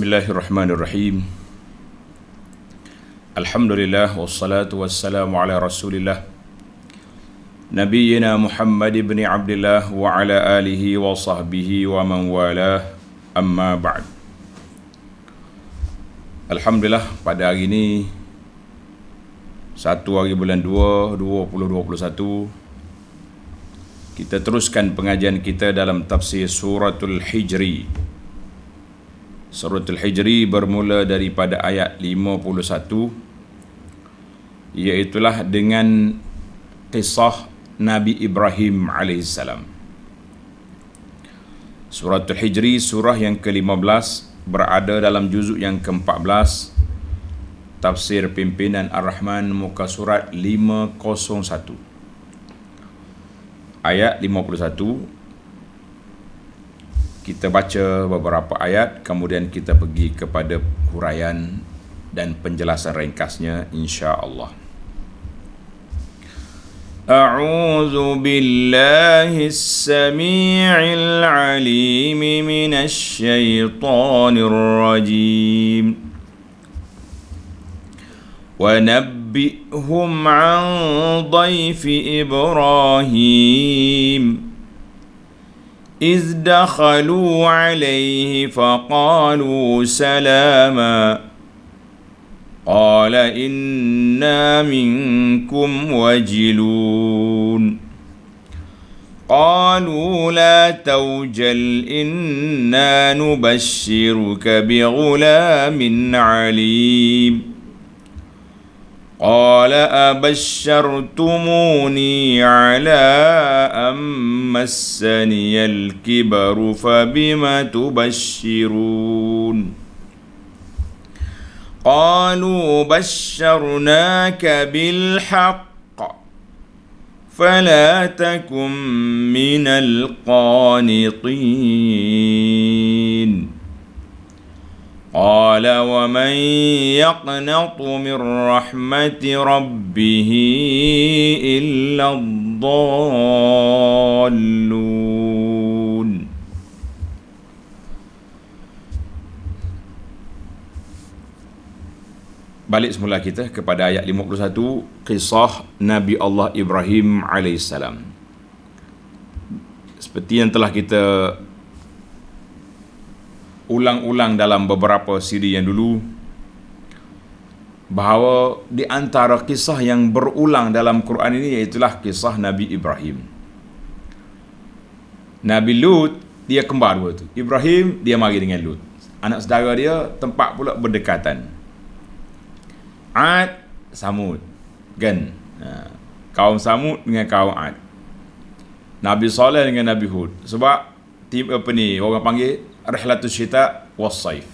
Bismillahirrahmanirrahim. Alhamdulillah wassalatu wassalamu ala Rasulillah Nabiyyina Muhammad ibn Abdullah wa ala alihi wa sahbihi wa man walah, amma ba'd. Alhamdulillah, pada hari ini 1 hari bulan 2 2021 kita teruskan pengajian kita dalam tafsir Suratul Hijri. Suratul Hijri bermula daripada ayat 51, iaitulah dengan kisah Nabi Ibrahim AS. Suratul Hijri surah yang ke-15, berada dalam juzuk yang ke-14, tafsir pimpinan Ar-Rahman, muka surat 501. Ayat 51, kita baca beberapa ayat, kemudian kita pergi kepada huraian dan penjelasan ringkasnya, insya-Allah. A'udzu billahis samii'il 'aliim minasy syaithaanir rajiim. Wa nabbi'hum 'an dhaifi Ibrahim إذ دخلوا عليه فقالوا سلاما قال إنا منكم وجلون قالوا لا توجل إنا نبشرك بغلام عليم قال أبشرتموني على أن مسني الكبر فبم تبشرون قالوا بشرناك بالحق فلا تكن من القانطين قال ومن يقنط من رحمة ربه إلا الضالون. Balik semula kita kepada ayat 51, kisah Nabi Allah Ibrahim AS. Seperti yang telah kita ulang-ulang dalam beberapa siri yang dulu, bahawa di antara kisah yang berulang dalam Quran ini iaitulah kisah Nabi Ibrahim. Nabi Lut, dia kembar dua tu. Ibrahim, dia mari dengan Lut. Anak saudara dia, tempat pula berdekatan. Ad, Samud, kan? Kaum Samud dengan kaum Ad. Nabi Saleh dengan Nabi Hud. Sebab tim apa ni, orang panggil Rihlatus Syita was Saif.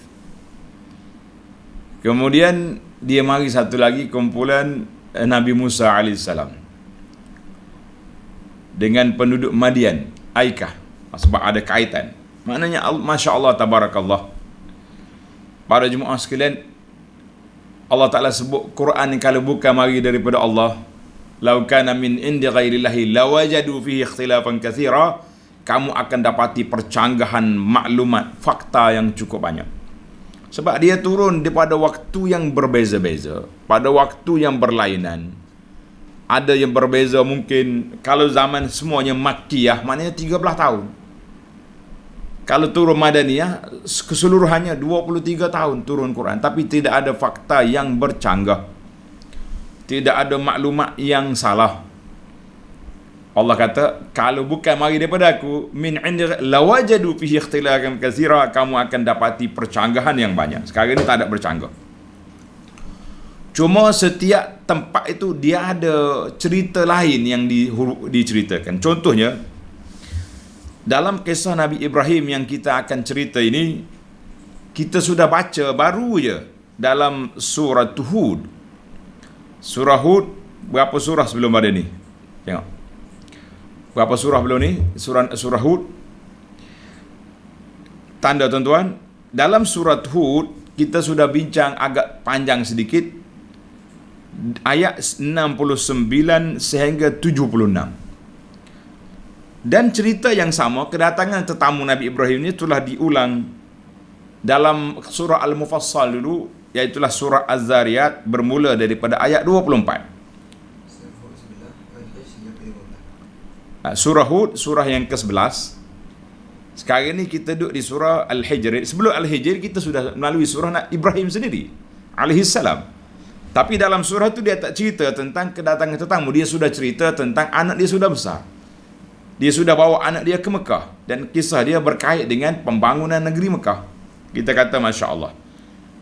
Kemudian dia mari satu lagi kumpulan Nabi Musa AS dengan penduduk Madian, Aikah, sebab ada kaitan. Maknanya Masya Allah, Tabarakallah. Para jemaah sekalian, Allah Ta'ala sebut Quran kalau bukan mari daripada Allah, lau kana min indi ghairillahi lawajadu fihi ikhtilafan katsira, kamu akan dapati percanggahan maklumat, fakta yang cukup banyak. Sebab dia turun daripada waktu yang berbeza-beza, pada waktu yang berlainan. Ada yang berbeza mungkin, kalau zaman semuanya Makkiyah, maknanya 13 tahun. Kalau turun Madaniyah, keseluruhannya 23 tahun turun Quran. Tapi tidak ada fakta yang bercanggah, tidak ada maklumat yang salah. Allah kata, kalau bukan mari daripada aku, min indi lawajadu fihi ikhtilafan katsira, kamu akan dapati percanggahan yang banyak. Sekarang ni tak ada bercanggah. Cuma setiap tempat itu dia ada cerita lain yang diceritakan. Contohnya, dalam kisah Nabi Ibrahim yang kita akan cerita ini, kita sudah baca baru je dalam surah Hud. Surah Hud, berapa surah sebelum pada ni? Tengok. Berapa surah belum ni? Surah Hud. Tanda tuan-tuan, dalam surah Hud kita sudah bincang agak panjang sedikit, ayat 69 sehingga 76. Dan cerita yang sama, kedatangan tetamu Nabi Ibrahim ini telah diulang dalam surah Al-Mufassal dulu, iaitulah surah Az-Zariyat, bermula daripada ayat 24. Surah Hud, surah yang ke-11. Sekarang ni kita duduk di surah Al-Hijr. Sebelum Al-Hijr kita sudah melalui surah Ibrahim sendiri alaihi salam. Tapi dalam surah tu dia tak cerita tentang kedatangan tetamu. Dia sudah cerita tentang anak dia sudah besar. Dia sudah bawa anak dia ke Mekah. Dan kisah dia berkait dengan pembangunan negeri Mekah. Kita kata Masya Allah.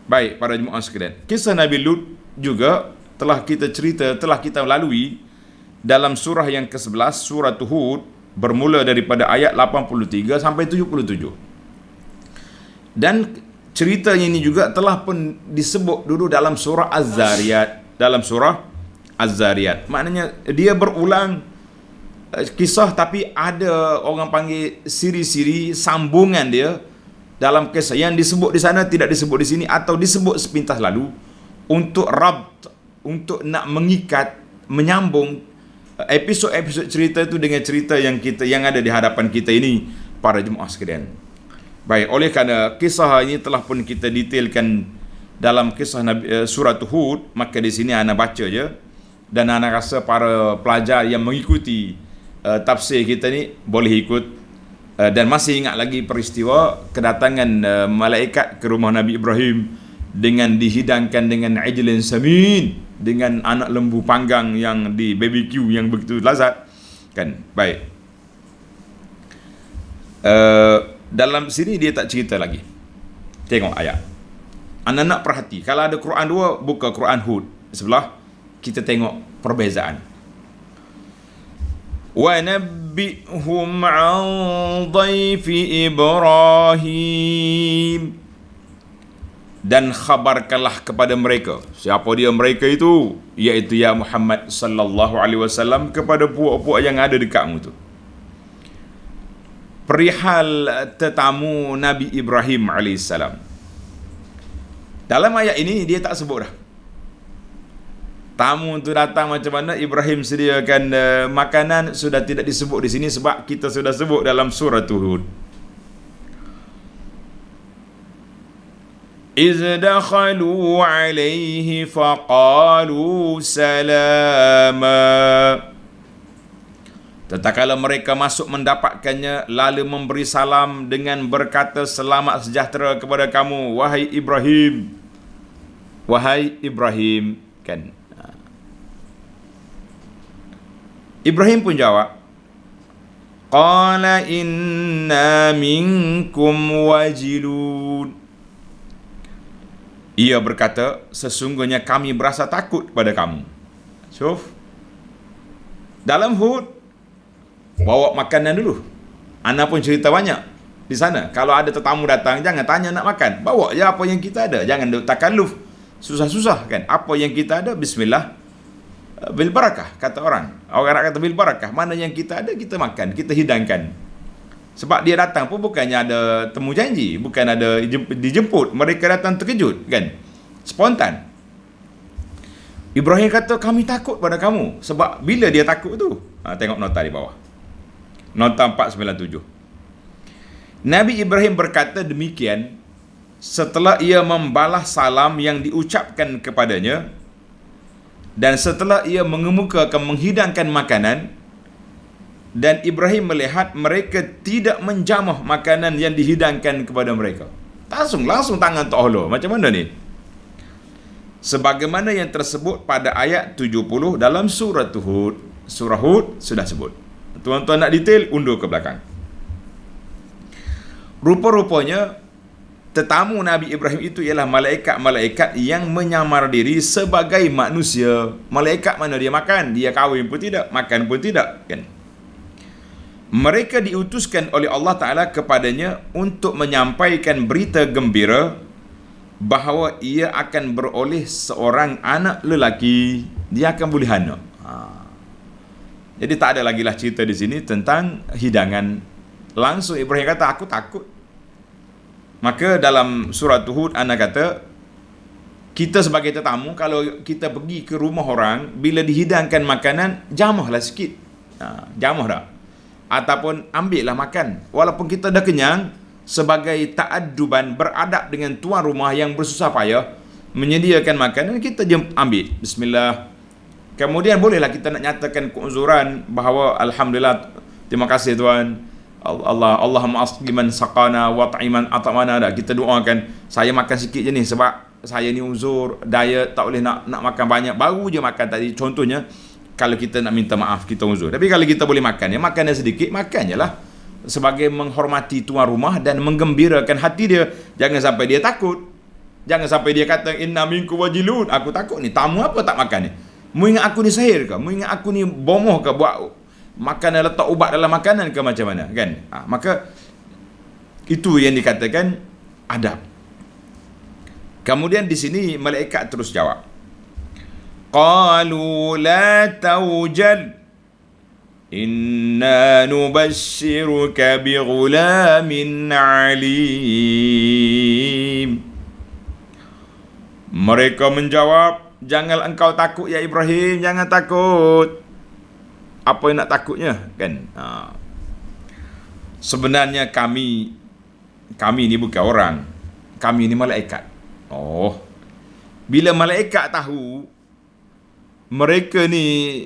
Baik, para jemaah sekalian, kisah Nabi Lut juga telah kita cerita, telah kita lalui dalam surah yang ke-11, surah Hud, bermula daripada ayat 83 sampai 77. Dan cerita ini juga telah pun disebut dulu dalam surah Az-Zariyat. Dalam surah Az-Zariyat, maknanya dia berulang kisah, tapi ada orang panggil siri-siri sambungan dia dalam kisah yang disebut di sana tidak disebut di sini, atau disebut sepintas lalu untuk rabt, untuk nak mengikat, menyambung episod-episod cerita itu dengan cerita yang ada di hadapan kita ini, para jemaah sekalian. Baik, oleh kerana kisah ini telah pun kita detailkan dalam kisah surah Hud, maka di sini ana baca je, dan ana rasa para pelajar yang mengikuti tafsir kita ni boleh ikut, dan masih ingat lagi peristiwa kedatangan malaikat ke rumah Nabi Ibrahim dengan dihidangkan dengan ajlin samin, dengan anak lembu panggang yang di BBQ yang begitu lazat kan. Baik, dalam sini dia tak cerita lagi. Tengok ayat, anak-anak perhati, kalau ada Quran 2, buka Quran Hud sebelah, kita tengok perbezaan. Wa nabbihum 'an dhaifi Ibrahim, dan khabarkanlah kepada mereka. Siapa dia mereka itu? Iaitu ya Muhammad sallallahu alaihi wasallam, kepada puak-puak yang ada dekatmu tu, perihal tetamu Nabi Ibrahim alaihissalam. Dalam ayat ini dia tak sebut dah tamu tu datang macam mana, Ibrahim sediakan makanan, sudah tidak disebut di sini sebab kita sudah sebut dalam surah Hud. إذ دخلوا عليه فقالوا سلاما, tatkala mereka masuk mendapatkannya, lalu memberi salam dengan berkata selamat sejahtera kepada kamu, wahai Ibrahim. Wahai Ibrahim, kan. Ibrahim pun jawab, qala inna minkum wajilun. Ia berkata, sesungguhnya kami berasa takut pada kamu. Syuf, dalam Hud bawa makanan dulu. Ana pun cerita banyak di sana. Kalau ada tetamu datang, jangan tanya nak makan, bawa je apa yang kita ada. Jangan takalluf, susah-susah kan. Apa yang kita ada, bismillah, bil barakah, kata orang. Orang nak kata bil barakah, mana yang kita ada kita makan, kita hidangkan. Sebab dia datang pun bukannya ada temu janji, bukan ada dijemput. Mereka datang terkejut kan, spontan. Ibrahim kata, kami takut pada kamu. Sebab bila dia takut tu, tengok nota di bawah, nota 497. Nabi Ibrahim berkata demikian setelah ia membalas salam yang diucapkan kepadanya, dan setelah ia mengemukakan menghidangkan makanan. Dan Ibrahim melihat mereka tidak menjamah makanan yang dihidangkan kepada mereka. Langsung tangan ta'ala. Macam mana ni? Sebagaimana yang tersebut pada ayat 70 dalam surah Hud. Surah Hud sudah sebut. Tuan-tuan nak detail, undur ke belakang. Rupa-rupanya tetamu Nabi Ibrahim itu ialah malaikat-malaikat yang menyamar diri sebagai manusia. Malaikat mana dia makan? Dia kahwin pun tidak, makan pun tidak, kan? Mereka diutuskan oleh Allah Ta'ala kepadanya untuk menyampaikan berita gembira bahawa ia akan beroleh seorang anak lelaki. Dia akan boleh anak. Jadi tak ada lagi lah cerita di sini tentang hidangan. Langsung Ibrahim kata, aku takut. Maka dalam surah Hud, ana kata, kita sebagai tetamu, kalau kita pergi ke rumah orang, bila dihidangkan makanan, jamahlah sikit. Jamah dah. Ataupun ambillah makan. Walaupun kita dah kenyang, sebagai ta'adduban, beradab dengan tuan rumah yang bersusah payah menyediakan makanan, kita ambil bismillah. Kemudian bolehlah kita nak nyatakan keuzuran bahawa alhamdulillah, terima kasih tuan, Allahumma asqiman saqana wa ta'iman atamana. Kita doakan, saya makan sikit je ni sebab saya ni uzur, diet, tak boleh nak makan banyak, baru je makan tadi. Contohnya, kalau kita nak minta maaf, kita uzur. Tapi kalau kita boleh makan, makan sedikit, makan je lah. Sebagai menghormati tuan rumah dan menggembirakan hati dia. Jangan sampai dia takut. Jangan sampai dia kata, inna minkum wajilun, aku takut ni, tamu apa tak makan ni? Mu ingat aku ni sihir ke? Mu ingat aku ni bomoh ke buat makanan, letak ubat dalam makanan ke macam mana? Kan? Maka itu yang dikatakan adab. Kemudian di sini malaikat terus jawab. Qalu la tawjal inna nubashshiruka bighulamin alim. Mereka menjawab, jangan engkau takut ya Ibrahim, jangan takut. Apa yang nak takutnya, kan? Sebenarnya kami ni bukan orang, kami ni malaikat. Oh, bila malaikat tahu mereka ni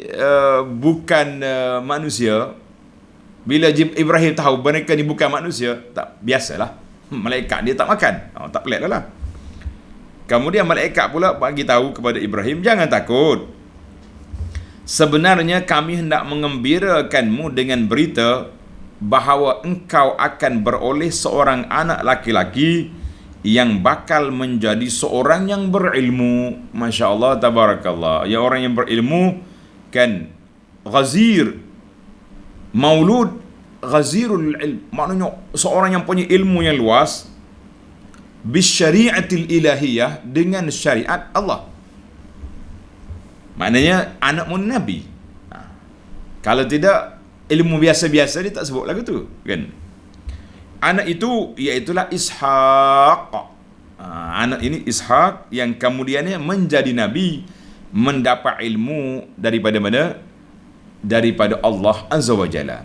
bukan manusia, bila Ibrahim tahu mereka ni bukan manusia, tak biasalah, malaikat dia tak makan, tak pelik lah. Kemudian malaikat pula bagi tahu kepada Ibrahim, jangan takut. Sebenarnya kami hendak mengembirakanmu dengan berita bahawa engkau akan beroleh seorang anak laki-laki yang bakal menjadi seorang yang berilmu. Masya Allah, tabarakallah. Ya, orang yang berilmu kan, ghazir, maulud ghazirul ilm, maknanya seorang yang punya ilmu yang luas, bisyari'atil ilahiyah, dengan syariat Allah. Maknanya anak Nabi. Kalau tidak, ilmu biasa-biasa dia tak sebut lagu tu, kan? Anak itu iaitulah Ishaq. Anak ini Ishaq yang kemudiannya menjadi nabi, mendapat ilmu daripada mana? Daripada Allah Azza wa Jalla.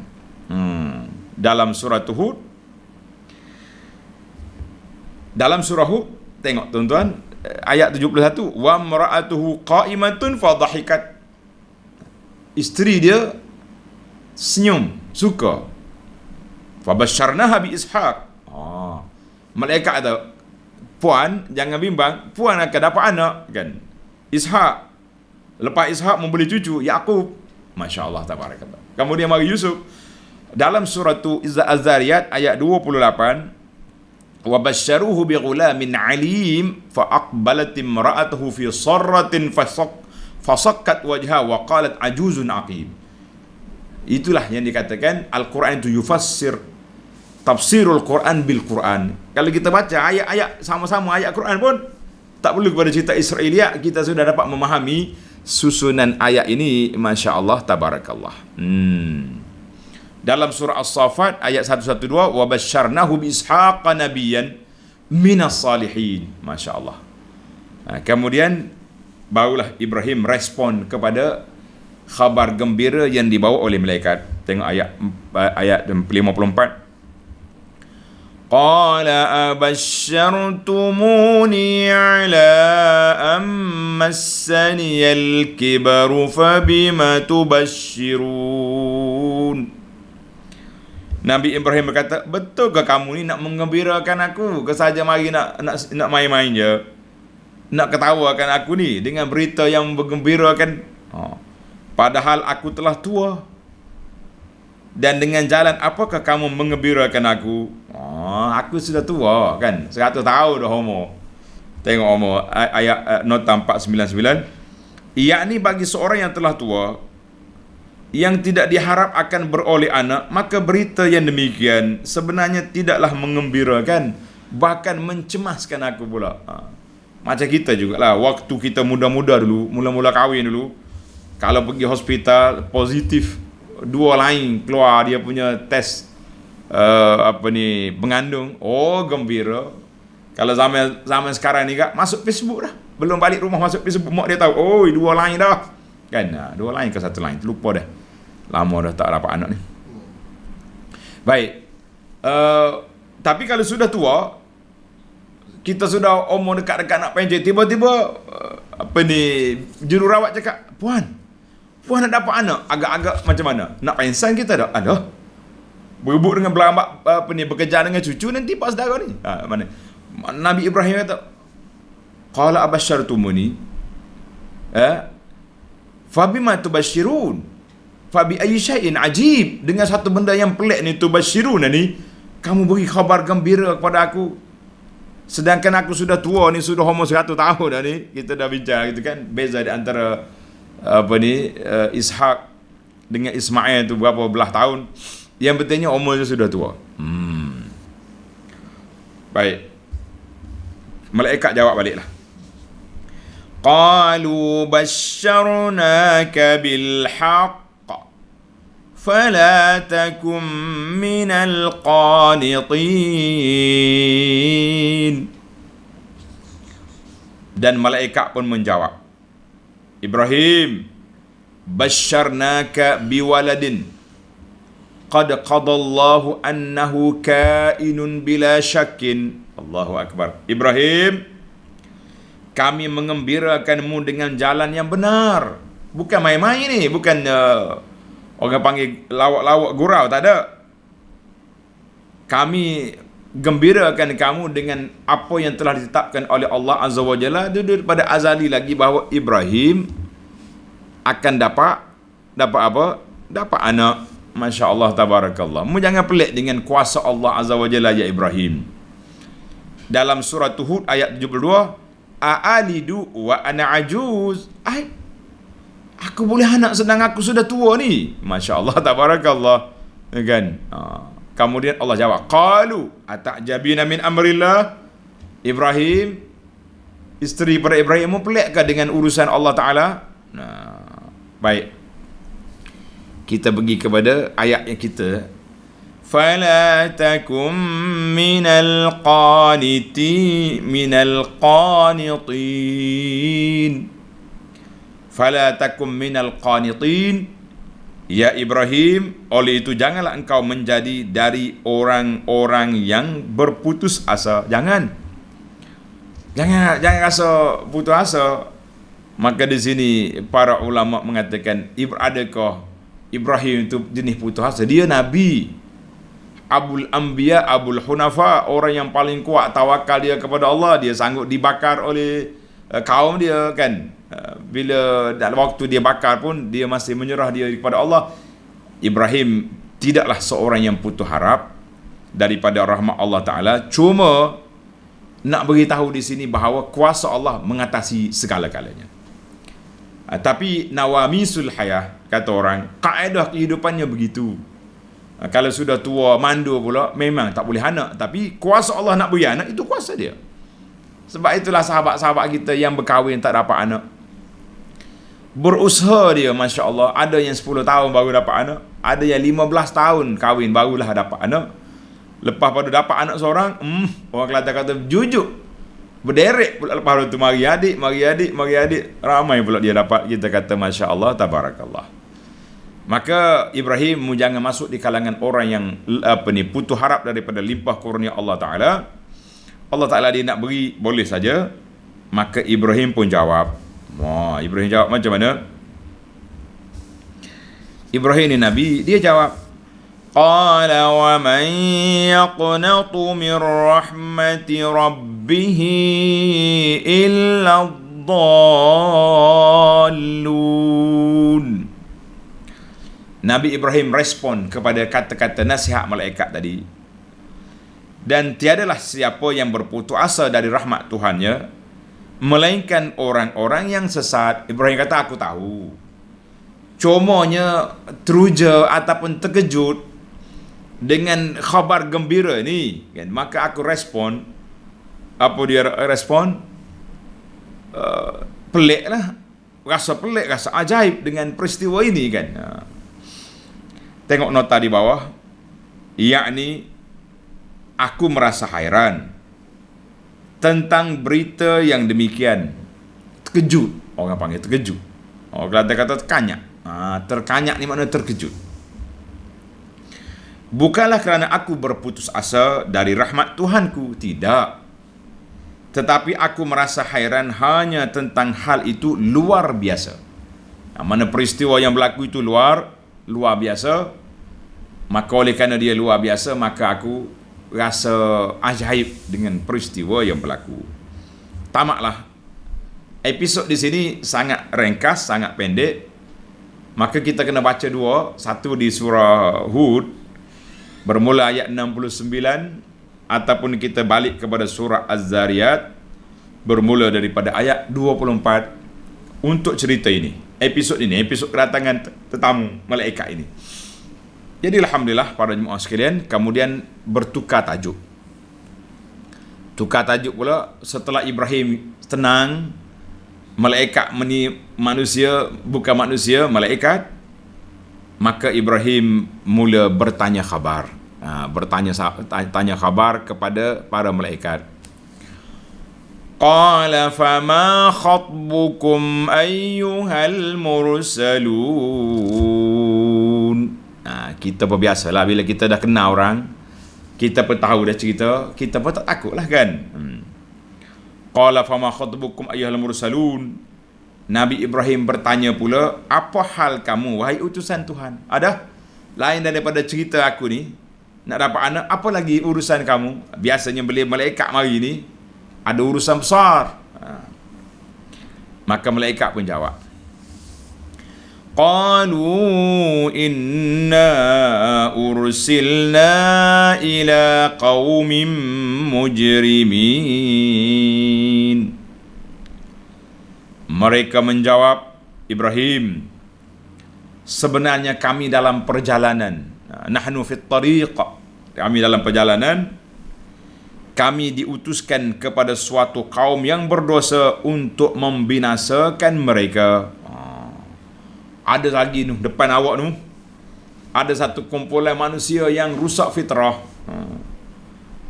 Dalam surah Hud, tengok tuan-tuan, ayat 71, wa mar'atuhu qa'imatun fadhahikat. Isteri dia senyum, suka. Fabasyarnaha bi Ishaq. Malaikat kata, puan jangan bimbang, puan akan dapat anak, kan? Ishaq. Lepas Ishaq membeli cucu Yaqub. Masya-Allah, tabarakallah. Kemudian mari Yusuf dalam surah Az-Zariyat ayat 28, wa basyaruhu bi ghulamin alim fa aqbalat imra'atuhu fi sarratin fasakkat wajha wa qalat ajuzun aqim. Itulah yang dikatakan Al-Quran itu yufassir, tafsirul Quran bil Quran. Kalau kita baca ayat-ayat sama-sama ayat Quran pun tak perlu kepada cerita Israiliyat, kita sudah dapat memahami susunan ayat ini. Masya Allah, tabarakallah. Dalam surah As-Saffat ayat 112, wa basyarnahu bi ishaqa nabiyyan minas salihin. Masya Allah. Kemudian barulah Ibrahim respon kepada khabar gembira yang dibawa oleh malaikat. Tengok ayat 54. Qala abashartumuni ala ammassani al-kibaru fabima tubashirun. Nabi Ibrahim berkata, betul ke kamu ni nak menggembirakan aku? Ke saja mari nak main-main je, nak ketawakan aku ni dengan berita yang menggembirakan? Padahal aku telah tua, dan dengan jalan apakah kamu mengembirakan aku? Aku sudah tua, kan? 100 tahun dah umur. Tengok umur, ayat nota 499. Yakni bagi seorang yang telah tua, yang tidak diharap akan beroleh anak, maka berita yang demikian sebenarnya tidaklah mengembirakan, bahkan mencemaskan aku pula. Macam kita jugalah, waktu kita muda-muda dulu, mula-mula kahwin dulu, kalau pergi hospital positif, dua lain keluar dia punya test mengandung, gembira. Kalau zaman sekarang ni kak, masuk Facebook dah, belum balik rumah masuk Facebook, mak dia tahu, dua lain dah, kan? Dua lain ke satu lain, terlupa dah, lama dah tak dapat anak ni. Baik, Tapi kalau sudah tua, kita sudah umur dekat-dekat nak pencet, tiba-tiba jururawat cakap, puan nak dapat anak, agak-agak macam mana? Nak pensan kita dah? Ada. Berebut dengan berambak, bekerja dengan cucu, nanti pak saudara ni. Mana? Nabi Ibrahim kata, qala abashartumuni fabima tubashirun fabi ayyi syai'in ajib, dengan satu benda yang pelik ni, tubashirun ni, kamu beri khabar gembira kepada aku, sedangkan aku sudah tua ni, sudah umur 100 tahun dah ni. Kita dah bincang gitu kan, beza di antara Ishak dengan Ismail tu berapa belah tahun. Yang pentingnya umurnya sudah tua. Baik, malaikat jawab baliklah, qalu basyarnaka bil haqq fala takum minal qanitin. Dan malaikat pun menjawab, Ibrahim, basyarnaka biwaladin qad qadallahu annahu kainun bila syakkin. Allahu akbar. Ibrahim, kami mengembirakanmu dengan jalan yang benar. Bukan main-main ni, bukan orang panggil lawak-lawak gurau, tak ada. Kami gembirakan kamu dengan apa yang telah ditetapkan oleh Allah Azza wa Jalla daripada azali lagi, bahawa Ibrahim akan dapat apa? Dapat anak. Masya Allah, tabarakallah. Mu jangan pelik dengan kuasa Allah Azza wa Jalla, ya Ibrahim. Dalam surah Hud ayat 72, a'alidu wa ana ajuz. Aku boleh anak sedang aku sudah tua ni. Masya Allah, tabarakallah. Kan? Kemudian Allah jawab, qalu ata'jabina min amrillah. Ibrahim, isteri pada Ibrahim, mu pelikkah dengan urusan Allah Ta'ala? Baik, kita pergi kepada ayat yang kita, fala takum minal qanitin. Fala takum minal qanitin, ya Ibrahim, oleh itu janganlah engkau menjadi dari orang-orang yang berputus asa. Jangan rasa putus asa. Maka di sini para ulama mengatakan, adakah Ibrahim itu jenis putus asa? Dia Nabi, Abul Anbiya, Abul Hunafa, orang yang paling kuat tawakal dia kepada Allah. Dia sanggup dibakar oleh kaum dia kan. Bila dalam waktu dia bakar pun, dia masih menyerah dia kepada Allah. Ibrahim tidaklah seorang yang putus harap daripada rahmat Allah Ta'ala. Cuma nak beritahu di sini bahawa kuasa Allah mengatasi segala-galanya. Tapi nawamisul hayah, kata orang, kaedah kehidupannya begitu. Kalau sudah tua, mandul pula, memang tak boleh anak. Tapi kuasa Allah nak beri anak, itu kuasa dia. Sebab itulah sahabat-sahabat kita yang berkahwin tak dapat anak, berusaha dia, Masya Allah. Ada yang 10 tahun baru dapat anak, ada yang 15 tahun kahwin barulah dapat anak. Lepas pada dapat anak seorang, orang Kelantan kata jujuk, berderet pula lepas tu, mari adik. Ramai pula dia dapat. Kita kata Masya Allah, tabarakallah. Maka Ibrahim jangan masuk di kalangan orang yang putus harap daripada limpah kurnia Allah Ta'ala. Allah Ta'ala dia nak beri, boleh saja. Maka Ibrahim pun jawab. Ibrahim jawab macam mana? Ibrahim ni Nabi, dia jawab, qala wa man yaqnatu min rahmati rabbih illa dhallun. Nabi Ibrahim respon kepada kata-kata nasihat malaikat tadi. Dan tiadalah siapa yang berputus asa dari rahmat Tuhannya melainkan orang-orang yang sesat. Ibrahim kata, aku tahu. Cumanya teruja ataupun terkejut dengan khabar gembira ni kan? Maka aku respon. Apa dia respon? Pelik lah. Rasa pelik, rasa ajaib dengan peristiwa ini kan. Tengok nota di bawah. Yakni, aku merasa hairan tentang berita yang demikian. Terkejut. Orang panggil terkejut. Orang Kelantan kata terkanyak. Terkanyak ni makna terkejut. Bukanlah kerana aku berputus asa dari rahmat Tuhanku, tidak. Tetapi aku merasa hairan hanya tentang hal itu luar biasa. Mana peristiwa yang berlaku itu luar biasa, maka oleh kerana dia luar biasa, maka aku rasa ajaib dengan peristiwa yang berlaku. Tamaklah. Episod di sini sangat ringkas, sangat pendek. Maka kita kena baca dua. Satu di surah Hud, bermula ayat 69, ataupun kita balik kepada surah Az-Zariyat, bermula daripada ayat 24, untuk cerita ini. Episod kedatangan tetamu malaikat ini. Jadi alhamdulillah para jemaah sekalian, kemudian bertukar tajuk. Tukar tajuk pula setelah Ibrahim tenang, malaikat manusia, bukan manusia, malaikat, maka Ibrahim mula bertanya khabar. Tanya khabar kepada para malaikat. Qala fama khatbukum ayyuhal mursalun. Kita pun biasalah, bila kita dah kenal orang, kita pun tahu dah cerita, kita pun tak takut lah kan. Qala fama khatbukum ayyuhal mursalun. Nabi Ibrahim bertanya pula, apa hal kamu wahai utusan Tuhan? Ada lain daripada cerita aku ni, nak dapat anak, apa lagi urusan kamu? Biasanya beli malaikat mari ni ada urusan besar. Maka malaikat pun jawab, qalu inna ursilna ila qaumin mujrimin. Mereka menjawab Ibrahim, sebenarnya kami dalam perjalanan, nahnu fit tariq, kami dalam perjalanan, kami diutuskan kepada suatu kaum yang berdosa untuk membinasakan mereka. Ada lagi tu depan awak tu, ada satu kumpulan manusia yang rusak fitrah,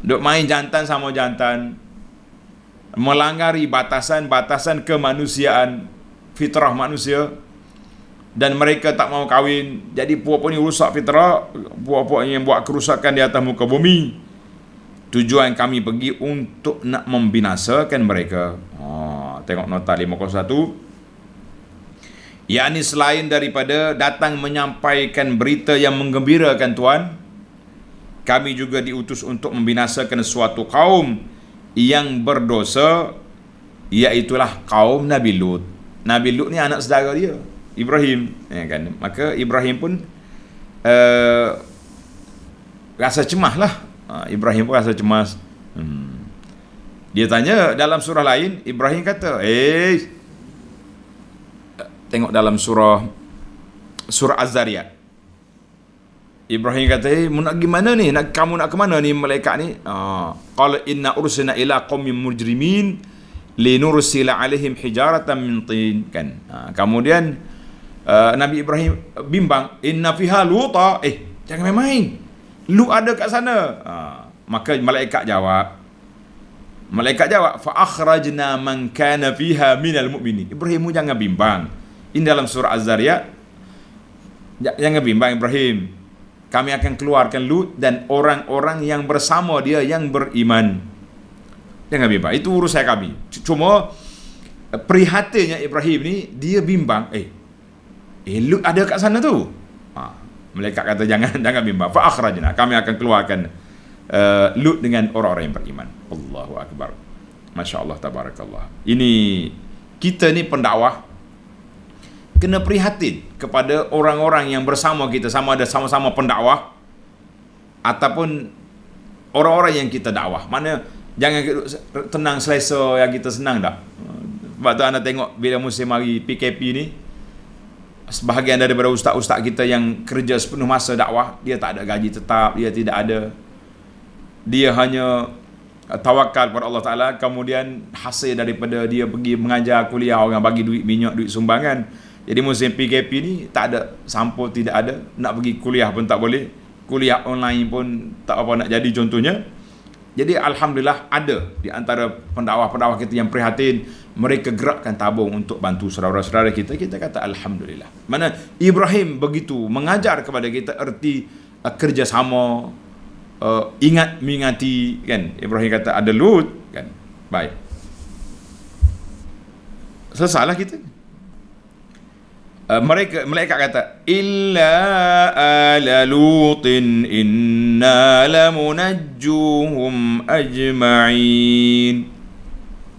duk main jantan sama jantan, melanggar batasan-batasan kemanusiaan, fitrah manusia, dan mereka tak mau kahwin. Jadi puak-puak ni rusak fitrah, puak-puak yang buat kerusakan di atas muka bumi. Tujuan kami pergi untuk nak membinasakan mereka. Tengok nota 501. Yakni selain daripada datang menyampaikan berita yang menggembirakan Tuhan, kami juga diutus untuk membinasakan suatu kaum yang berdosa, iaitulah kaum Nabi Lut. Nabi Lut ni anak saudara dia, Ibrahim, kan? Maka Ibrahim pun rasa cemas lah. Ibrahim pun rasa cemas. Dia tanya dalam surah lain, Ibrahim kata, tengok dalam surah Az-Zariyat, Ibrahim kata, nak gimana ni? Kamu nak ke mana ni malaikat ni? Qala inna ursilna ila qaumin mujrimin linursila alaihim hijaratan min tin, kan? Kemudian Nabi Ibrahim bimbang, inna fiha luta, jangan main-main, Lut ada kat sana. Maka malaikat jawab, fa akhrajna man kana fiha minal mu'minin. Ibrahim jangan bimbang. Ini dalam surah Az-Zariyat. Jangan bimbang Ibrahim, kami akan keluarkan Lut dan orang-orang yang bersama dia yang beriman. Jangan bimbang, itu urusan kami. Cuma prihatinnya Ibrahim ni, dia bimbang, Lut ada kat sana tu. Malaikat kata jangan bimbang. Fa akhrajna, kami akan keluarkan Lut dengan orang-orang yang beriman. Allahu akbar. Masya-Allah, tabarakallah. Ini kita ni pendakwah kena prihatin kepada orang-orang yang bersama kita, sama ada sama-sama pendakwah ataupun orang-orang yang kita dakwah. Mana jangan tenang selesa yang kita senang tak. Sebab tu anda tengok bila musim hari PKP ni, sebahagian daripada ustaz-ustaz kita yang kerja sepenuh masa dakwah, dia tak ada gaji tetap, dia tidak ada, dia hanya tawakal kepada Allah Ta'ala. Kemudian hasil daripada dia pergi mengajar kuliah, orang bagi duit minyak, duit sumbangan. Jadi musim PKP ni tak ada sampul, tidak ada, nak pergi kuliah pun tak boleh, kuliah online pun tak apa nak jadi contohnya. Jadi alhamdulillah ada di antara pendakwah-pendakwah kita yang prihatin, mereka gerakkan tabung untuk bantu saudara-saudara kita. Kita kata alhamdulillah. Mana Ibrahim begitu mengajar kepada kita erti kerjasama, ingat mengingati, kan. Ibrahim kata ada Lut, kan. Baik. Sesalah kita. Mereka kata illa ala lutin inna lamunajjuhum ajma'in.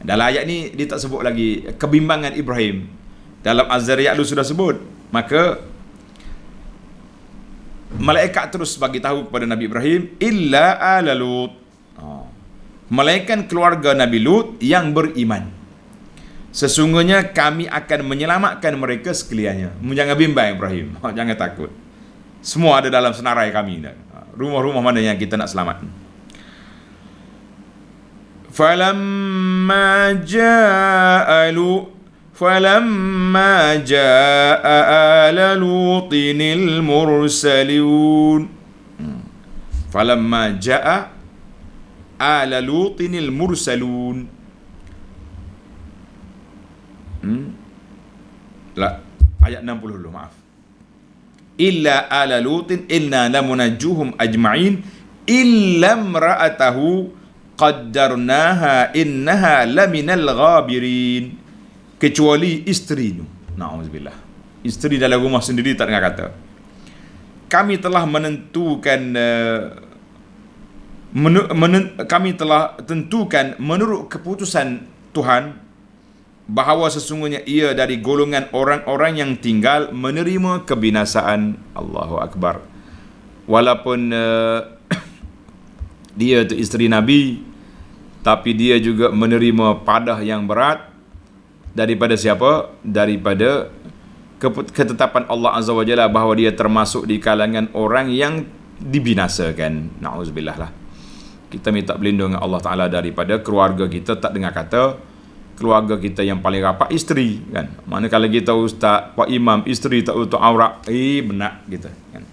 Dalam ayat ni dia tak sebut lagi kebimbangan Ibrahim. Dalam Az-Zariyat lu sudah sebut. Maka malaikat terus bagi tahu kepada Nabi Ibrahim illa ala lut, melainkan keluarga Nabi Lut yang beriman. Sesungguhnya kami akan menyelamatkan mereka sekaliannya. Jangan bimbang Ibrahim, jangan takut. Semua ada dalam senarai kami. Rumah-rumah mana yang kita nak selamat. Falamma jaa ala lutinil mursalun. Falamma jaa ala lutinil mursalun. Ayat 60 dulu, maaf. Illa ala lutin inna lamunajjuhum ajma'in illa imra'atahu qaddarnaha innaha laminal ghabirin. Kecuali isteri tu. Na'udzubillah. Isteri dalam rumah sendiri tak dengar kata. Kami telah menentukan kami telah tentukan menurut keputusan Tuhan bahawa sesungguhnya ia dari golongan orang-orang yang tinggal menerima kebinasaan. Allahu Akbar. Walaupun dia tu isteri Nabi, tapi dia juga menerima padah yang berat daripada siapa? Daripada ketetapan Allah Azza wa Jalla bahawa dia termasuk di kalangan orang yang dibinasakan. Na'udzubillah lah. Kita minta berlindung dengan Allah Ta'ala daripada keluarga kita tak dengar kata. Keluarga kita yang paling rapat isteri, kan. Manakala kita ustaz, pak imam, isteri tak utuh aurat, benar kita, kan.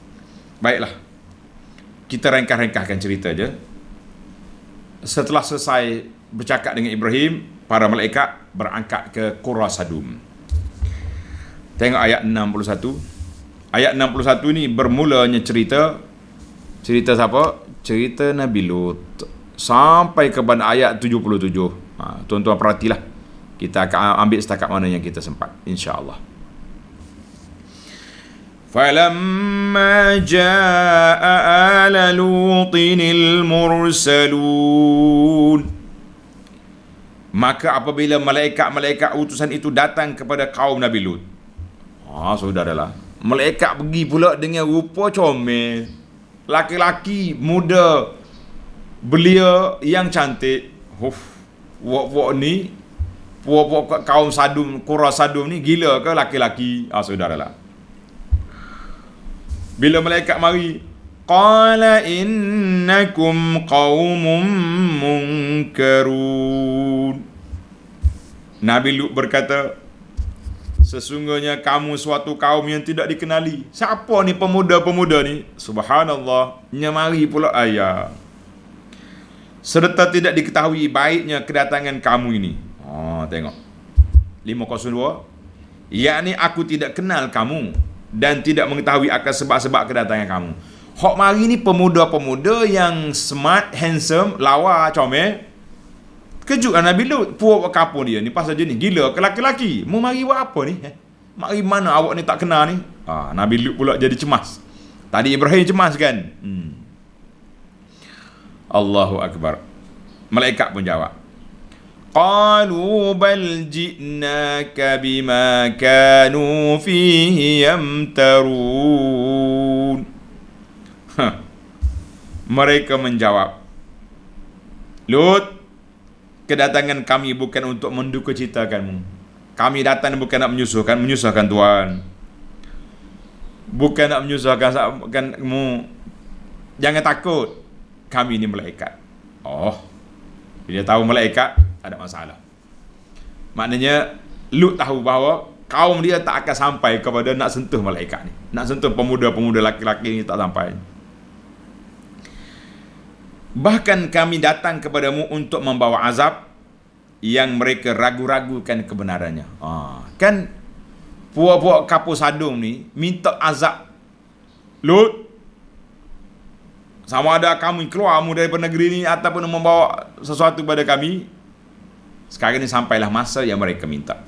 Baiklah. Kita rengkah-rengkahkan cerita je. Setelah selesai bercakap dengan Ibrahim, para malaikat berangkat ke Qura Sadum. Tengok ayat 61. Ayat 61 ni bermulanya cerita siapa? Cerita Nabi Lut sampai kepada ayat 77. Tuan-tuan perhatilah. Kita akan ambil setakat mana yang kita sempat, insya-Allah. Falamma jaa ala lutinil mursalun. Maka apabila malaikat-malaikat utusan itu datang kepada kaum Nabi Lut. Saudaralah, malaikat pergi pula dengan rupa comel. Laki-laki muda, belia yang cantik. Wak ni, puak-puak kaum Sadum, Qura Sadum ni gila ke laki-laki? Saudaralah. Bila malaikat mari, qala innakum qaumun munkarun. Nabi Lut berkata, sesungguhnya kamu suatu kaum yang tidak dikenali. Siapa ni pemuda-pemuda ni? Subhanallah, nyamari pula ayat. Serta tidak diketahui baiknya kedatangan kamu ini. Tengok 502. Yakni aku tidak kenal kamu dan tidak mengetahui akan sebab-sebab kedatangan kamu. Hok mari ni pemuda-pemuda yang smart, handsome, lawa, comel. Kejutlah Nabi Lut. Puak kapur dia ni pasal je ni. Gila ke laki-laki? Mau mari buat apa ni? Mari mana awak ni tak kenal ni? Nabi Lut pula jadi cemas. Tadi Ibrahim cemas kan? Allahu Akbar. Malaikat pun jawab. Qalu bal ji'naka bima kanu fihi yamtarun. Mereka menjawab, Lut, kedatangan kami bukan untuk mendukacitakanmu. Kami datang bukan nak menyusahkan Tuhan. Bukan nak menyusahkanmu. Jangan takut. Kami ni malaikat. Dia tahu malaikat, ada masalah. Maknanya Lut tahu bahawa kaum dia tak akan sampai kepada nak sentuh malaikat ni. Nak sentuh pemuda-pemuda laki-laki ni tak sampai. Bahkan kami datang kepadamu untuk membawa azab yang mereka ragu-ragukan kebenarannya. Kan puak-puak kapur Sadum ni minta azab Lut. sama ada kamu keluarmu daripada negeri ini ataupun membawa sesuatu kepada kami. Sekarang ini sampailah masa yang mereka minta.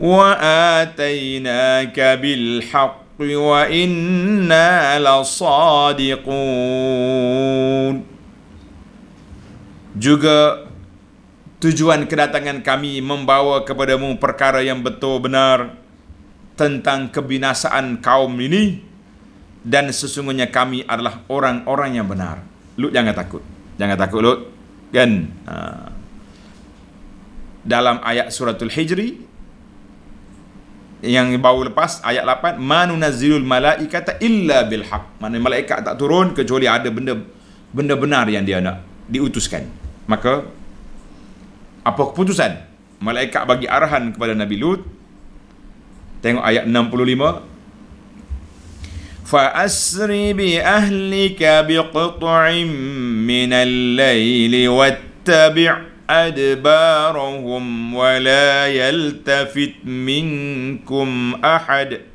Wa atainaka bil haqqi wa inna lasadiqun. Juga tujuan kedatangan kami membawa kepadamu perkara yang betul benar tentang kebinasaan kaum ini, dan sesungguhnya kami adalah orang-orang yang benar. Lut, jangan takut. Jangan takut, Lut. Kan? Dalam ayat suratul Hijri yang baru lepas, ayat 8, ma nunazzilul malaikata illa bil haq. Maknanya malaikat tak turun kecuali ada benda benar yang dia nak diutuskan. Maka apa keputusan? Malaikat bagi arahan kepada Nabi Lut. Tengok ayat 65. Fa asri bi ahlika biqit'in minal laili wattabi' adbarahum wa la yaltafit minkum ahad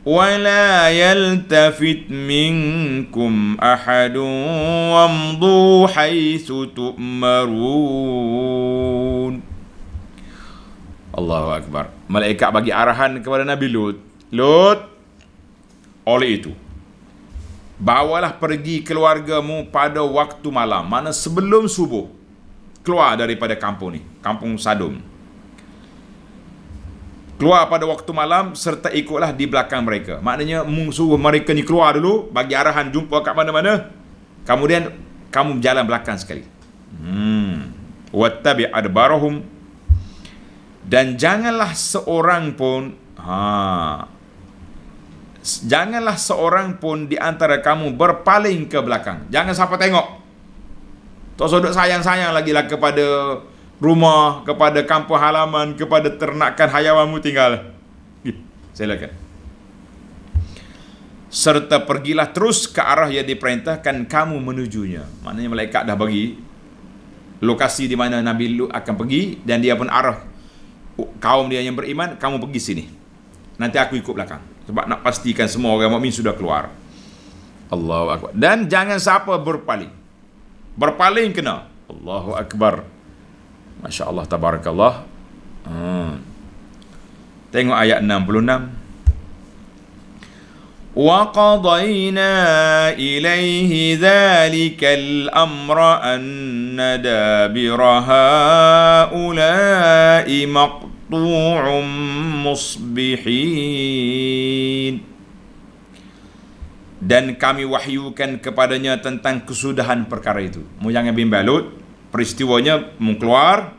وَلَا يَلْتَفِتْ مِنْكُمْ أَحَدٌ وَامْضُوا حَيْثُ تُؤْمَرُونَ. Allahu Akbar. Malaikat bagi arahan kepada Nabi Lut. Lut, oleh itu, bawalah pergi keluargamu pada waktu malam, mana sebelum subuh. Keluar daripada kampung ni, kampung Sadum. Keluar pada waktu malam serta ikutlah di belakang mereka. Maknanya suruh mereka ni keluar dulu, bagi arahan jumpa kat mana-mana. Kemudian kamu berjalan belakang sekali. Wattabi' adbarahum. Dan janganlah seorang pun janganlah seorang pun di antara kamu berpaling ke belakang. Jangan siapa tengok. Tak sodok sayang-sayang lagi lah kepada rumah, kepada kampung halaman, kepada ternakan hayawanmu tinggal. Silakan. Serta pergilah terus ke arah yang diperintahkan kamu menujunya. Maknanya malaikat dah bagi lokasi di mana Nabi Lut akan pergi, dan dia pun arah kaum dia yang beriman, kamu pergi sini. Nanti aku ikut belakang. Sebab nak pastikan semua orang mukmin sudah keluar. Allahu Akbar. Dan jangan siapa berpaling. Berpaling kena. Allahu Akbar. Masya Allah, tabarakallah. Tengok ayat 66. Wa qadayna ilaihi dhalikal amra anna dabira haula'i maqtu'un musbihin. Dan kami wahyukan kepadanya tentang kesudahan perkara itu. Mu jangan bimbang, Lut. Peristiwanya mu keluar,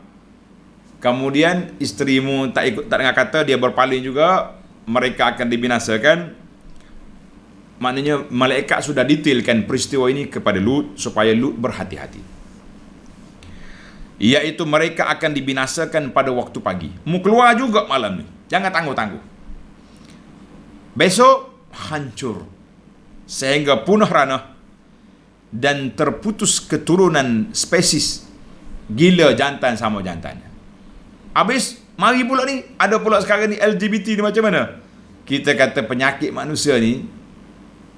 kemudian isterimu tak dengar kata, dia berpaling juga, mereka akan dibinasakan. Maknanya malaikat sudah detailkan peristiwa ini kepada Lut supaya Lut berhati-hati. Iaitu mereka akan dibinasakan pada waktu pagi. Mu keluar juga malam ni, jangan tangguh-tangguh. Besok hancur sehingga punah ranah dan terputus keturunan spesies gila jantan sama jantannya. Habis mari pula ni, ada pula sekarang ni LGBT ni macam mana? Kita kata penyakit manusia ni,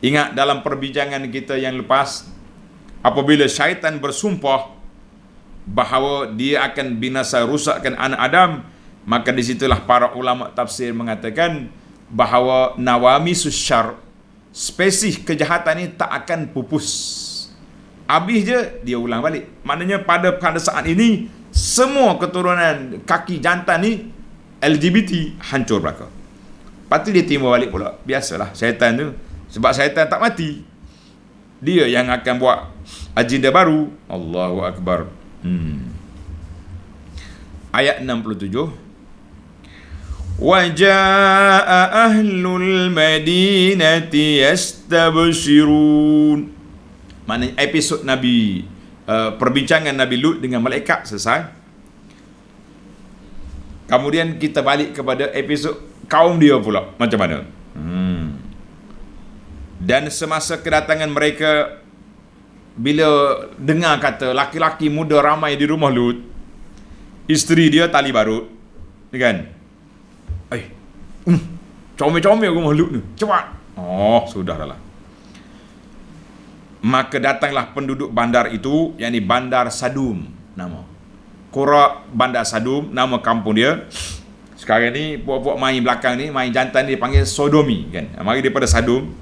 ingat dalam perbincangan kita yang lepas, apabila syaitan bersumpah bahawa dia akan binasa rusakkan anak Adam, maka disitulah para ulama tafsir mengatakan bahawa nawamisus syar, spesies kejahatan ni tak akan pupus. Habis je dia ulang balik. Maknanya pada saat ini semua keturunan kaki jantan ni LGBT hancur belaka. Lepas tu dia timbul balik pula. Biasalah syaitan tu. Sebab syaitan tak mati, dia yang akan buat agenda baru. Allahu Akbar. Ayat 67. Waja'a ahlul madinati yastabshirun. Maknanya episod Nabi, perbincangan Nabi Lut dengan malaikat selesai. Kemudian kita balik kepada episod kaum dia pula. Macam mana? Dan semasa kedatangan mereka, bila dengar kata laki-laki muda ramai di rumah Lut, isteri dia tali barut, kan? Comel-comel rumah Lut ni, cepat Oh, sudahlah. Maka datanglah penduduk bandar itu, yakni Bandar Sadum nama. Qura Bandar Sadum, nama kampung dia. Sekarang ni puak-puak main belakang ni, main jantan dia panggil sodomi kan. Mari daripada Sadum.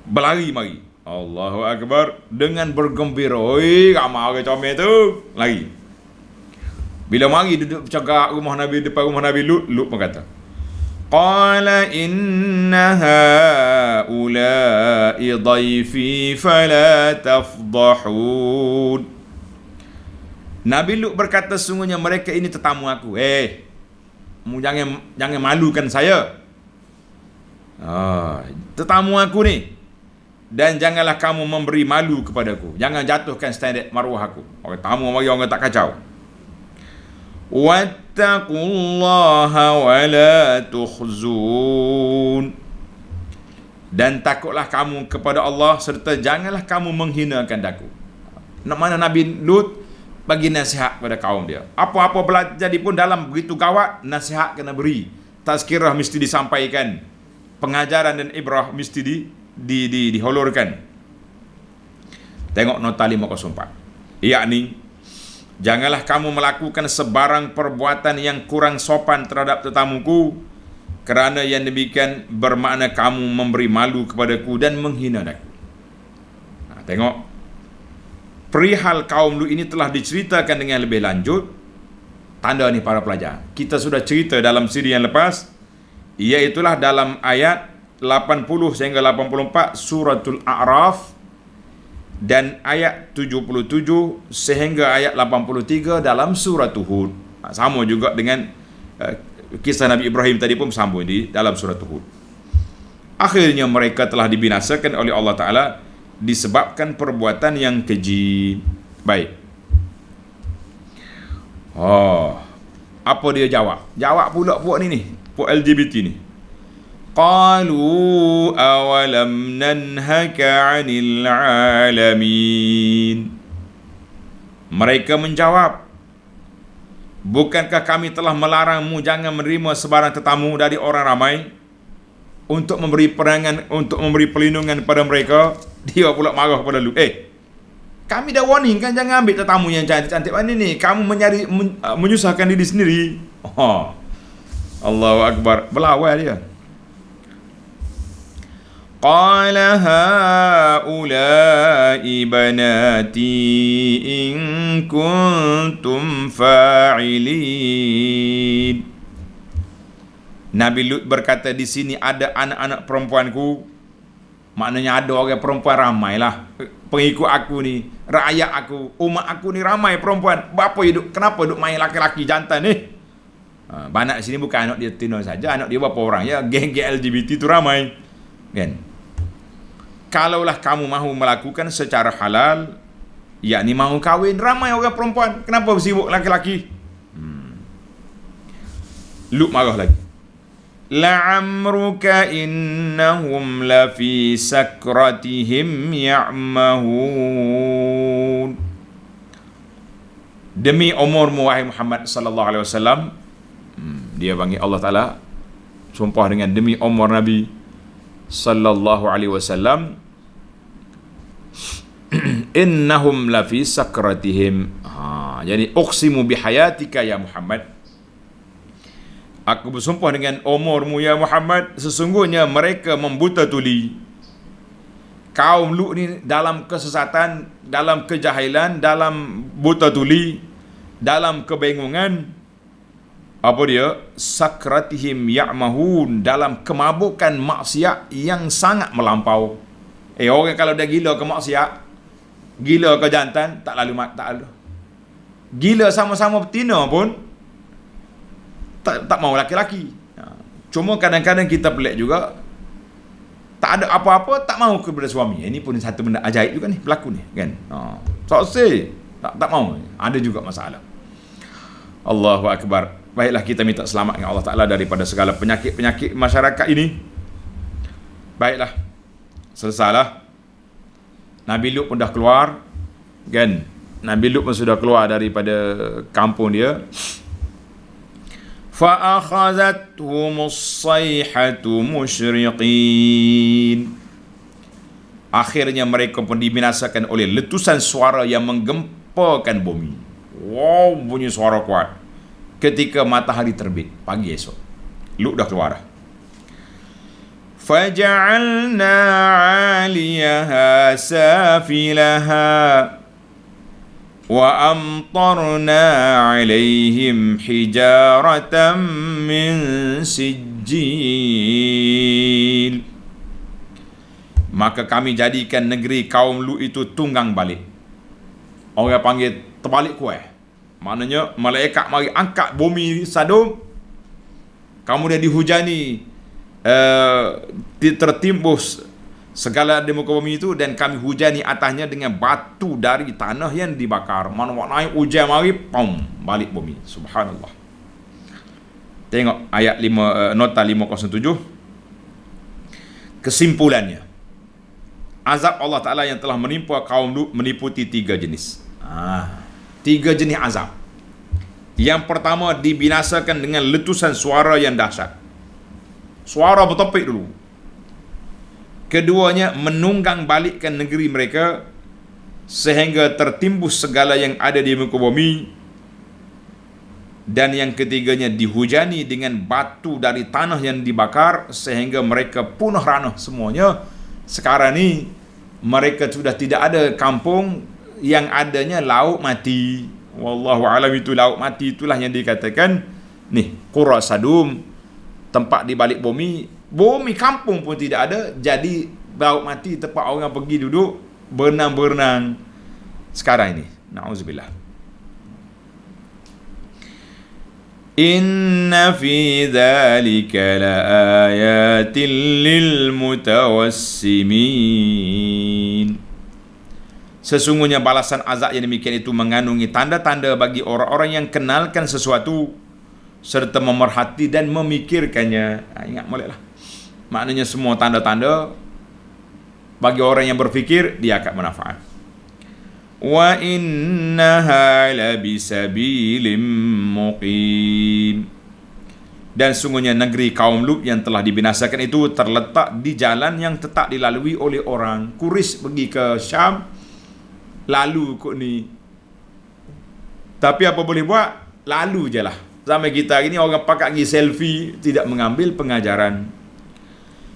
Berlari mari. Allahu Akbar dengan bergembira. Oi, ramai orang comel tu. Lari. Bila mari duduk bercakap rumah Nabi, depan rumah Nabi Lut, Lut pun kata, qala inna haula'i dhaifi fala tafdahun. Nabi Lut berkata, sungguhnya mereka ini tetamu aku. Jangan malukan saya. Tetamu aku ni. Dan janganlah kamu memberi malu kepadaku. Jangan jatuhkan standard maruah aku. Orang tamu mari orang tak kacau. Wattaqullaha wa la tukhzun. Dan takutlah kamu kepada Allah serta janganlah kamu menghinakan aku. Nak mana Nabi Lut bagi nasihat pada kaum dia. Apa-apa jadi pun dalam begitu gawat, nasihat kena beri. Tazkirah mesti disampaikan. Pengajaran dan ibrah mesti diholorkan. Tengok nota 504. Yakni, janganlah kamu melakukan sebarang perbuatan yang kurang sopan terhadap tetamuku, kerana yang demikian bermakna kamu memberi malu kepadaku dan menghina aku. Tengok, perihal kaum Lut ini telah diceritakan dengan lebih lanjut. Tanda ni para pelajar, kita sudah cerita dalam siri yang lepas, iaitulah dalam ayat 80 sehingga 84 suratul A'raf dan ayat 77 sehingga ayat 83 dalam surat Hud. Sama juga dengan kisah Nabi Ibrahim tadi pun sambung di dalam surat Hud. Akhirnya mereka telah dibinasakan oleh Allah Ta'ala disebabkan perbuatan yang keji. Baik. Apa dia jawab? Jawab pula puak ni, puak LGBT ni. Qalu awalam nanhaka 'anil 'alamin. Mereka menjawab, bukankah kami telah melarangmu jangan menerima sebarang tetamu dari orang ramai untuk memberi perangan, untuk memberi perlindungan kepada mereka? Dia pula marah kepada Lut. Kami dah warning kan, jangan ambil tetamu yang cantik-cantik mana ni. Kamu menyusahkan diri sendiri. Allahu Akbar. Belawai dia. Qala haula'i banati in kuntum fa'ilin. Nabi Lut berkata, di sini ada anak-anak perempuanku. Maknanya ada orang perempuan ramai lah. Pengikut aku ni, rakyat aku, umat aku ni ramai perempuan. Kenapa duk main laki-laki jantan ni? Anak sini bukan anak dia Tino saja, anak dia berapa orang ya, geng-geng LGBT tu ramai. Kan? Kalaulah kamu mahu melakukan secara halal, yakni mahu kahwin, ramai orang perempuan, kenapa sibuk laki-laki? Lut marah lagi. La'amruka innahum lafi sakratihim ya'mahun. Demi umurmu wahai Muhammad sallallahu alaihi wasallam, dia panggil Allah Taala sumpah dengan demi umur Nabi sallallahu alaihi wasallam, innahum lafi sakratihim. Jadi uqsimu bihayatika ya Muhammad, aku bersumpah dengan umurmu ya Muhammad, sesungguhnya mereka membuta tuli. Kaum Lut ni dalam kesesatan, dalam kejahilan, dalam buta tuli, dalam kebingungan. Apa dia? Sakratihim ya'mahun, dalam kemabukan maksiat yang sangat melampau. Orang kalau dah gila ke maksiat, gila ke jantan, tak lalu. Gila sama-sama betina pun tak mau laki-laki. Cuma kadang-kadang kita pelik juga, tak ada apa-apa tak mau kepada suami. Ini pun satu benda ajaib juga ni berlaku ni kan. Sosai tak mau. Ada juga masalah. Allahu Akbar. Baiklah, kita minta selamat dengan Allah Ta'ala daripada segala penyakit-penyakit masyarakat ini. Baiklah, selesailah. Nabi Lut pun dah keluar kan. Nabi Lut pun sudah keluar daripada kampung dia. فأخذتهم الصيحة مشرقين. Akhirnya mereka pun dibinasakan oleh letusan suara yang menggempakan bumi. Wow, bunyi suara kuat ketika matahari terbit pagi esok. Lut dah keluar dah. فَجَعَلْنَا عَالِيَهَا سَافِلَهَا وَأَمْطَرْنَا عَلَيْهِمْ حِجَارَةً مِّن سِجِّيلٍ. Maka kami jadikan negeri kaum Lut itu tunggang balik. Orang panggil terbalik kuih. Maknanya malaikat mari angkat bumi Sadum, kemudian dihujani, tertimbus segala di muka bumi itu, dan kami hujani atasnya dengan batu dari tanah yang dibakar. Mana naik hujan mari, pom, balik bumi. Subhanallah. Tengok ayat 5, nota 507. Kesimpulannya, azab Allah Ta'ala yang telah menimpa kaum Lut meliputi 3 jenis. 3 jenis azab. Yang pertama, dibinasakan dengan letusan suara yang dahsyat. Suara bertepik dulu. Keduanya, menunggang balikkan negeri mereka sehingga tertimbus segala yang ada di muka bumi. Dan yang ketiganya, dihujani dengan batu dari tanah yang dibakar sehingga mereka punah ranah semuanya. Sekarang ni mereka sudah tidak ada kampung, yang adanya laut mati. Wallahu alam, itu laut mati itulah yang dikatakan ni Qura Sadum, tempat di balik bumi. Bumi kampung pun tidak ada, jadi laut mati, tempat orang pergi duduk berenang-berenang sekarang ini. Na'udzubillah. Inna fi dzalika laayatin lil mutawassimin. Sesungguhnya balasan azab yang demikian itu mengandungi tanda-tanda bagi orang-orang yang kenalkan sesuatu serta memerhati dan memikirkannya. Ingat moleklah. Maknanya semua tanda-tanda bagi orang yang berfikir, dia akan manfaat. Wa innaha labisabilim muqim. Dan sungguhnya negeri kaum Lut yang telah dibinasakan itu terletak di jalan yang tetap dilalui oleh orang. Quraisy pergi ke Syam, lalu kot ni. Tapi apa boleh buat? Lalu je lah. Sampai kita hari ni orang pakat pergi selfie, tidak mengambil pengajaran.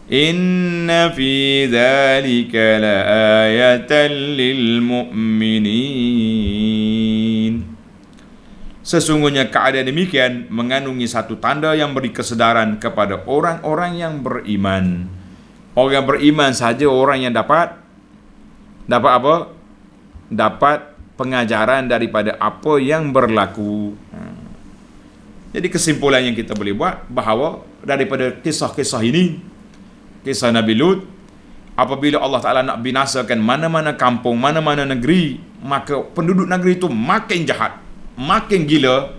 Inna fi dzalika laayatan lil mu'minin. Sesungguhnya keadaan demikian mengandungi satu tanda yang beri kesedaran kepada orang-orang yang beriman. Orang beriman saja orang yang dapat apa? Dapat pengajaran daripada apa yang berlaku. Jadi kesimpulan yang kita boleh buat bahawa daripada kisah-kisah ini, kisah Nabi Lut, apabila Allah Ta'ala nak binasakan mana-mana kampung, mana-mana negeri, maka penduduk negeri itu makin jahat, makin gila,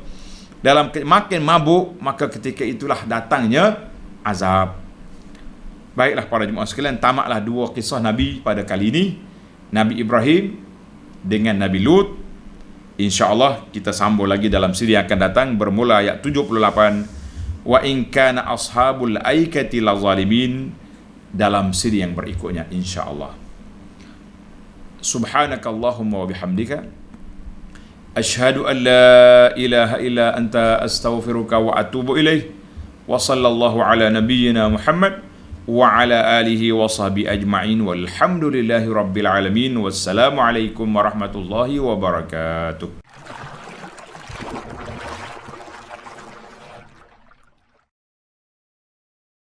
makin mabuk, maka ketika itulah datangnya azab. Baiklah para jemaah sekalian, tamatlah 2 kisah Nabi pada kali ini, Nabi Ibrahim dengan Nabi Lut. InsyaAllah kita sambung lagi dalam siri yang akan datang, bermula ayat 78. Wa in kana ashabul aikati lazalimin, dalam siri yang berikutnya insyaAllah. Subhanakallahumma wa bihamdika, ashhadu an la ilaha illa anta astaghfiruka wa atubu ilaih. Wa sallallahu ala nabiyyina Muhammad wa ala alihi wa sahbihi ajma'in, walhamdulillahi rabbil alamin. Wassalamu alaikum warahmatullahi wabarakatuh.